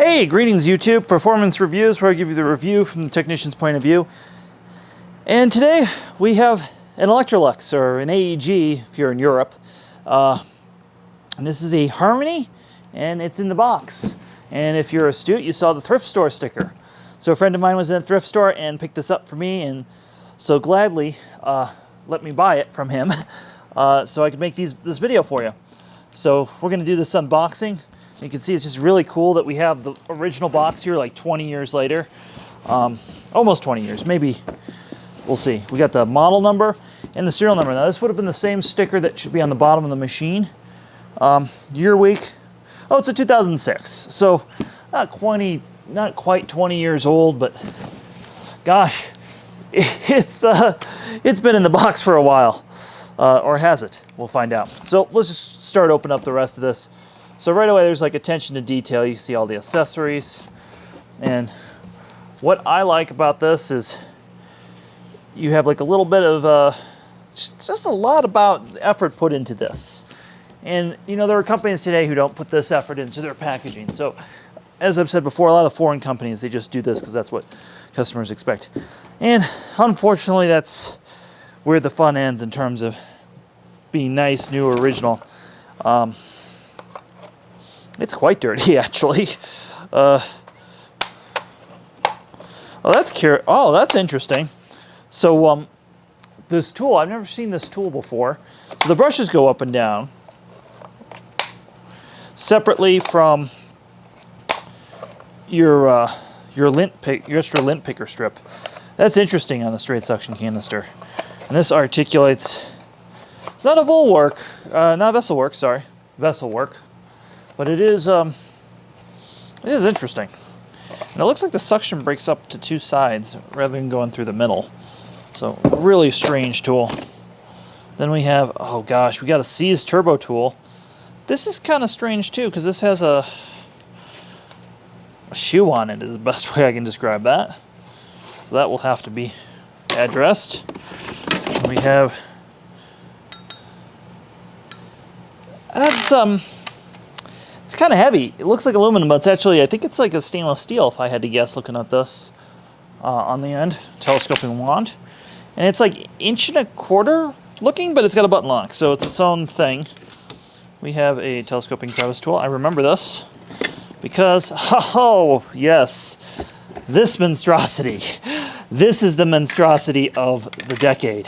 Hey, greetings YouTube, Performance Reviews, where I give you the review from the technician's point of view. And today we have an Electrolux, or an AEG if you're in Europe. And this is a Harmony, and it's in the box. And if you're astute, you saw the thrift store sticker. So a friend of mine was in a thrift store and picked this up for me, and so gladly let me buy it from him so I could make this video for you. So we're going to do this unboxing. You can see it's just really cool that we have the original box here like 20 years later. Almost 20 years, maybe. We'll see. We got the model number and the serial number. Now this would have been the same sticker that should be on the bottom of the machine. Year, week. Oh, it's a 2006. So not quite 20 years old, but gosh, it's been in the box for a while. Or has it? We'll find out. So let's just start opening up the rest of this. So right away, there's like attention to detail. You see all the accessories. And what I like about this is you have like a little bit of, just a lot about effort put into this. And you know, there are companies today who don't put this effort into their packaging. So as I've said before, a lot of foreign companies, they just do this because that's what customers expect. And unfortunately, that's where the fun ends in terms of being nice, new, original. It's quite dirty, actually. Oh, that's interesting. So this tool, I've never seen this tool before. So the brushes go up and down separately from your extra lint picker strip. That's interesting on a straight suction canister. And this articulates. It's not a vessel work, sorry, vessel work. But it is interesting. And it looks like the suction breaks up to two sides rather than going through the middle. So really strange tool. Then we have, oh gosh, we got a C's turbo tool. This is kind of strange too, because this has a shoe on it is the best way I can describe that. So that will have to be addressed. We have, it's kind of heavy. It looks like aluminum, but it's actually, I think it's like a stainless steel if I had to guess looking at this on the end. Telescoping wand. And it's like 1.25 inches looking, but it's got a button lock, so it's its own thing. We have a telescoping crevice tool. I remember this because, oh, yes, this monstrosity. This is the monstrosity of the decade.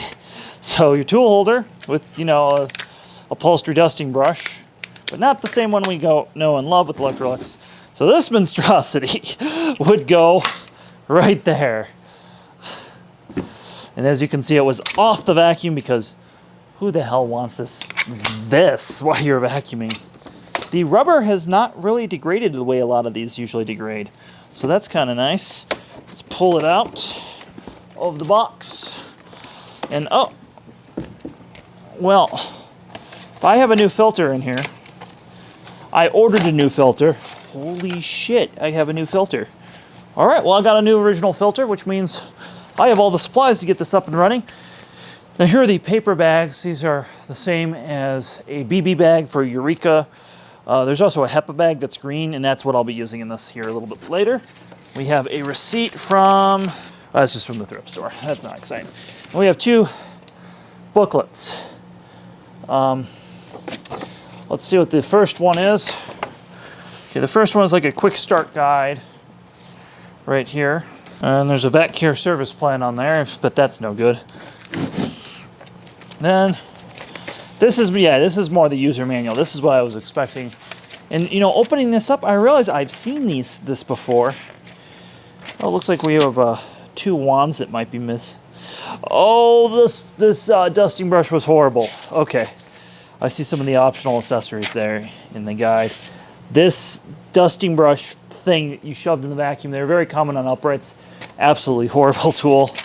So your tool holder with, you know, a upholstery dusting brush, but not the same one we know and love with Electrolux. So this monstrosity would go right there. And as you can see, it was off the vacuum because who the hell wants this while you're vacuuming? The rubber has not really degraded the way a lot of these usually degrade. So that's kind of nice. Let's pull it out of the box. And oh, well, if I have a new filter in here, I ordered a new filter. Holy shit, I have a new filter. All right, well, I got a new original filter, which means I have all the supplies to get this up and running. Now here are the paper bags. These are the same as a BB bag for Eureka. There's also a HEPA bag that's green, and that's what I'll be using in this here a little bit later. We have a receipt from, that's just from the thrift store. That's not exciting. And we have two booklets. Let's see what the first one is. Okay, the first one is like a quick start guide right here. And there's a vac care service plan on there, but that's no good. Then this is more the user manual. This is what I was expecting. And you know, opening this up, I realized I've seen this before. Oh, it looks like we have two wands that might be missed. Oh, this dusting brush was horrible. Okay. I see some of the optional accessories there in the guide. This dusting brush thing that you shoved in the vacuum, they're very common on uprights. Absolutely horrible tool.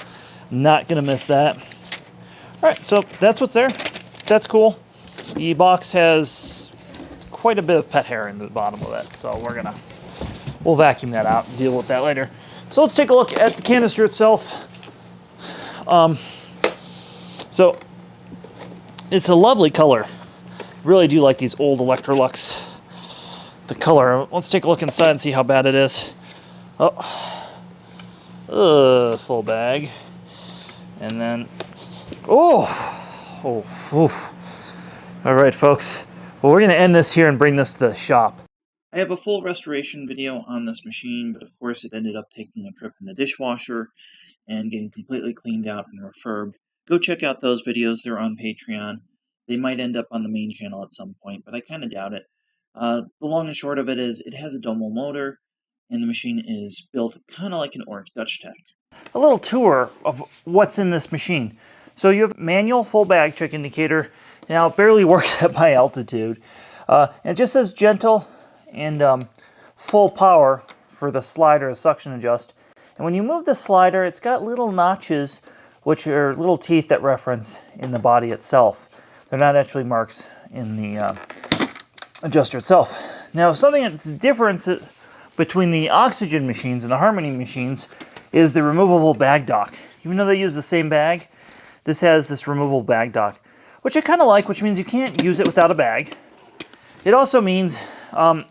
Not gonna miss that. All right, so that's what's there. That's cool. The box has quite a bit of pet hair in the bottom of it, so we'll vacuum that out and deal with that later. So let's take a look at the canister itself. So it's a lovely color. Really do like these old Electrolux the color. Let's take a look inside and see how bad it is. Oh, full bag. And then, oh, oof. All right, folks. Well, we're going to end this here and bring this to the shop. I have a full restoration video on this machine, but of course it ended up taking a trip in the dishwasher and getting completely cleaned out and refurbed. Go check out those videos. They're on Patreon. They might end up on the main channel at some point, but I kind of doubt it. The long and short of it is it has a Domo motor, and the machine is built kind of like an Oryx Dutch Tech. A little tour of what's in this machine. So you have manual full bag check indicator. Now it barely works at my altitude. And it just says gentle and full power for the slider to suction adjust. And when you move the slider, it's got little notches, which are little teeth that reference in the body itself. They're not actually marks in the adjuster itself. Now, something that's different between the oxygen machines and the Harmony machines is the removable bag dock. Even though they use the same bag, this has this removable bag dock, which I kind of like, which means you can't use it without a bag. It also means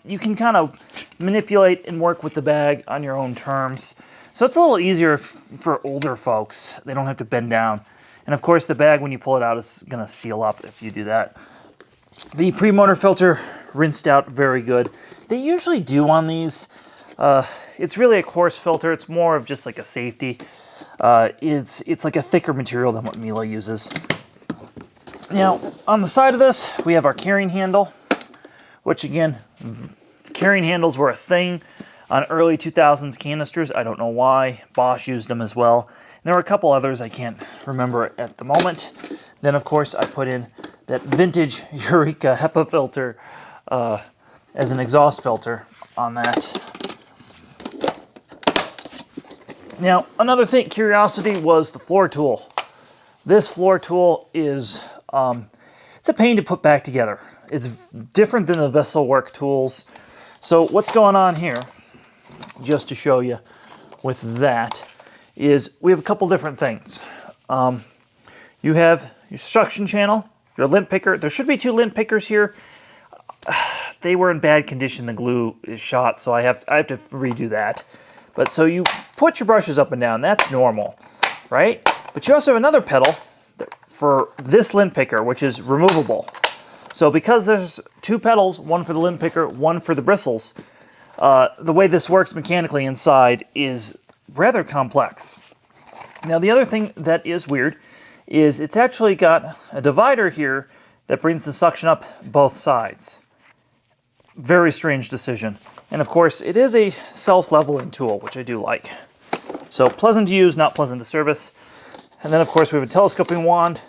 you can kind of manipulate and work with the bag on your own terms. So it's a little easier for older folks. They don't have to bend down. And of course, the bag, when you pull it out, is going to seal up if you do that. The pre-motor filter rinsed out very good. They usually do on these. It's really a coarse filter. It's more of just like a safety. It's like a thicker material than what Miele uses. Now, on the side of this, we have our carrying handle, which again, carrying handles were a thing on early 2000s canisters. I don't know why. Bosch used them as well. And there were a couple others I can't remember at the moment. Then, of course, I put in that vintage Eureka HEPA filter as an exhaust filter on that. Now, another thing, curiosity, was the floor tool. This floor tool is, it's a pain to put back together. It's different than the vessel work tools. So what's going on here, just to show you with that, is we have a couple different things. You have your suction channel, your lint picker. There should be 2 lint pickers here. They were in bad condition. The glue is shot, so I have to redo that. But so you put your brushes up and down. That's normal, right? But you also have another pedal for this lint picker, which is removable. So because there's 2 pedals, one for the lint picker, one for the bristles, the way this works mechanically inside is rather complex. Now, the other thing that is weird is it's actually got a divider here that brings the suction up both sides. Very strange decision. And of course, it is a self-leveling tool, which I do like. So pleasant to use, not pleasant to service. And then of course we have a telescoping wand.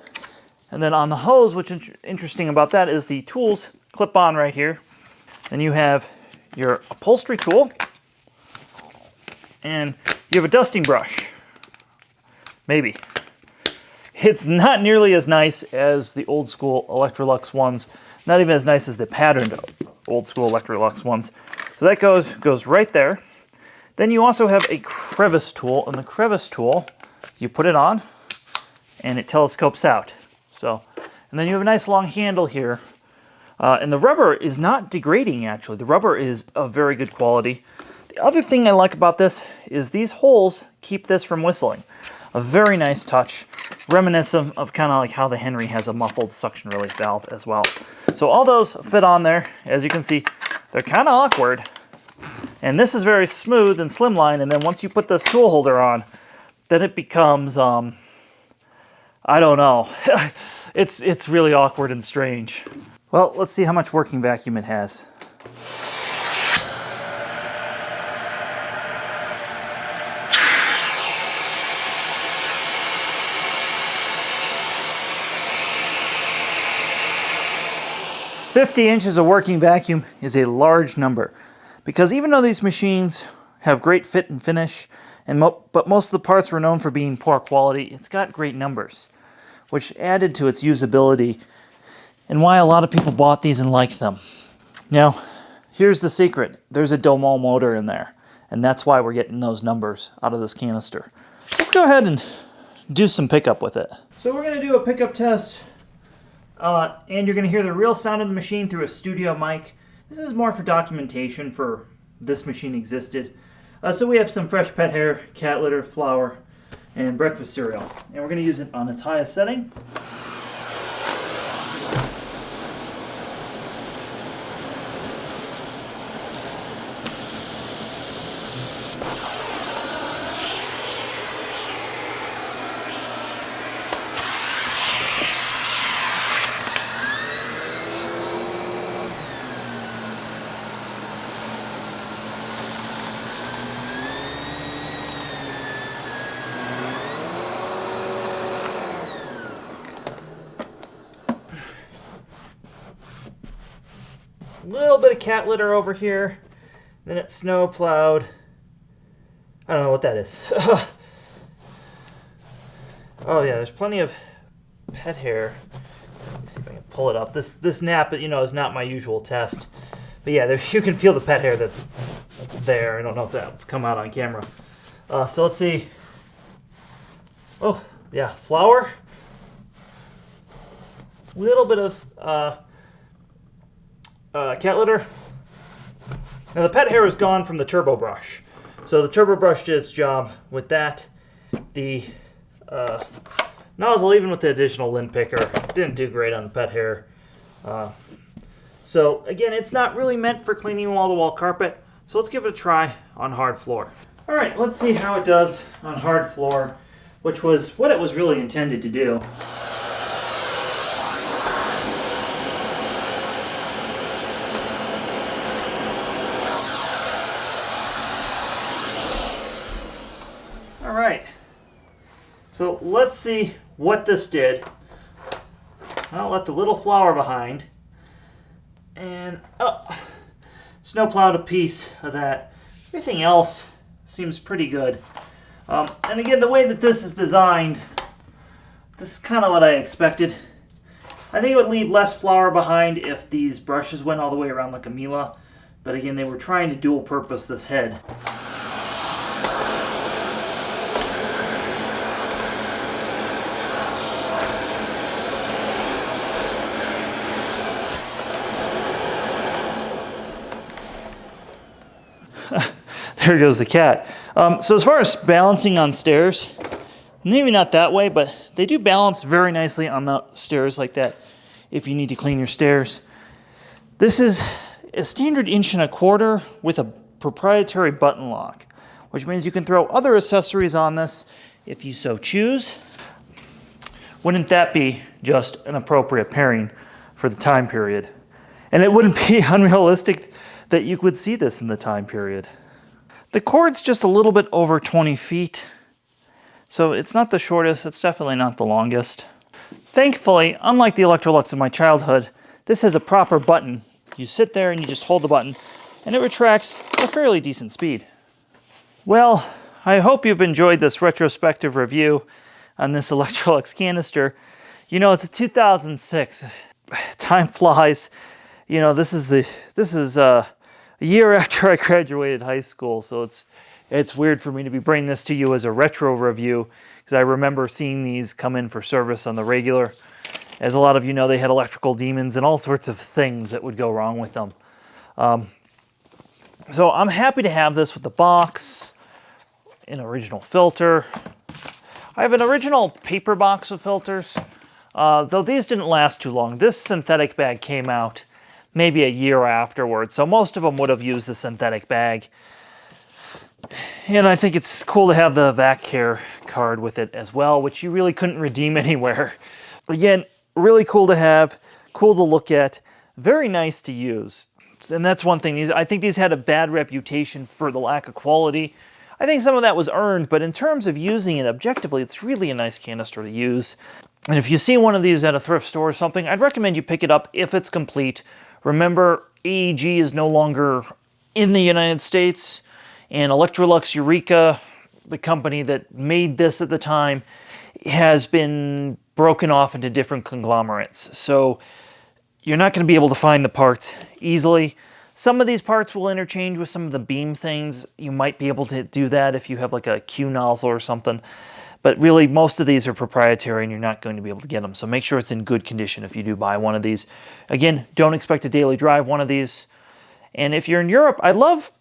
And then on the hose, what's interesting about that is the tools clip on right here. Then you have your upholstery tool. And you have a dusting brush. Maybe. It's not nearly as nice as the old school Electrolux ones. Not even as nice as the patterned old school Electrolux ones. So that goes right there. Then you also have a crevice tool. And the crevice tool, you put it on and it telescopes out. So, and then you have a nice long handle here. And the rubber is not degrading, actually. The rubber is of very good quality. The other thing I like about this is these holes keep this from whistling. A very nice touch, reminiscent of kind of like how the Henry has a muffled suction relief valve as well. So all those fit on there. As you can see, they're kind of awkward. And this is very smooth and slimline, and then once you put this tool holder on, then it becomes, I don't know. It's really awkward and strange. Well, let's see how much working vacuum it has. "50 inches of working vacuum is a large number, because even though these machines have great fit and finish, but most of the parts were known for being poor quality, it's got great numbers, which added to its usability and why a lot of people bought these and liked them. Now, here's the secret. There's a Domo motor in there, and that's why we're getting those numbers out of this canister. Let's go ahead and do some pickup with it. So we're going to do a pickup test. And you're going to hear the real sound of the machine through a studio mic. This is more for documentation for this machine existed. So we have some fresh pet hair, cat litter, flour, and breakfast cereal. And we're going to use it on its highest setting. A little bit of cat litter over here. Then it's snow plowed. I don't know what that is. Oh yeah, there's plenty of pet hair. Let's see if I can pull it up. This nap, is not my usual test. But yeah, you can feel the pet hair that's there. I don't know if that'll come out on camera. So let's see. Oh yeah, flour. Little bit of cat litter. Now the pet hair is gone from the turbo brush. So the turbo brush did its job with that. The nozzle, even with the additional lint picker, didn't do great on the pet hair. So again, it's not really meant for cleaning wall-to-wall carpet. So let's give it a try on hard floor. All right, let's see how it does on hard floor, which was what it was really intended to do. All right, so let's see what this did. I left a little flour behind, and snow plowed a piece of that. Everything else seems pretty good. And again, the way that this is designed, this is kind of what I expected. I think it would leave less flour behind if these brushes went all the way around like a Mila, but again, they were trying to dual purpose this head. There goes the cat. So as far as balancing on stairs, maybe not that way, but they do balance very nicely on the stairs like that if you need to clean your stairs. This is a standard 1.25 inch with a proprietary button lock, which means you can throw other accessories on this if you so choose. Wouldn't that be just an appropriate pairing for the time period? And it wouldn't be unrealistic that you could see this in the time period. The cord's just a little bit over 20 feet, so it's not the shortest, it's definitely not the longest. Thankfully, unlike the Electrolux of my childhood, this has a proper button. You sit there and you just hold the button, and it retracts at a fairly decent speed. Well, I hope you've enjoyed this retrospective review on this Electrolux canister. It's a 2006. Time flies. This is a year after I graduated high school, so it's weird for me to be bringing this to you as a retro review, because I remember seeing these come in for service on the regular. As a lot of you know, they had electrical demons and all sorts of things that would go wrong with them. So I'm happy to have this with the box, an original filter. I have an original paper box of filters, though these didn't last too long. This synthetic bag came out maybe a year afterwards, so most of them would have used the synthetic bag. And I think it's cool to have the vac care card with it as well, which you really couldn't redeem anywhere. Again, really cool to have, cool to look at, very nice to use. And that's one thing. I think these had a bad reputation for the lack of quality. I think some of that was earned, but in terms of using it objectively, it's really a nice canister to use. And if you see one of these at a thrift store or something, I'd recommend you pick it up if it's complete. Remember, AEG is no longer in the United States, and Electrolux Eureka, the company that made this at the time, has been broken off into different conglomerates. So you're not going to be able to find the parts easily. Some of these parts will interchange with some of the beam things. You might be able to do that if you have like a Q nozzle or something. But really, most of these are proprietary and you're not going to be able to get them. So make sure it's in good condition if you do buy one of these. Again, don't expect to daily drive one of these. And if you're in Europe, I'd love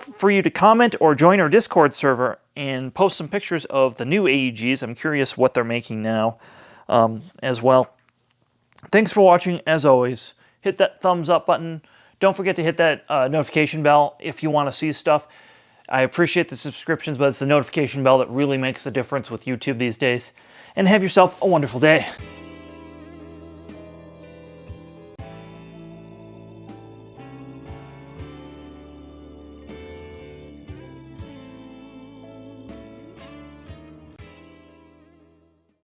for you to comment or join our Discord server and post some pictures of the new AEGs. I'm curious what they're making now as well. Thanks for watching, as always. Hit that thumbs up button. Don't forget to hit that notification bell if you want to see stuff. I appreciate the subscriptions, but it's the notification bell that really makes the difference with YouTube these days. And have yourself a wonderful day.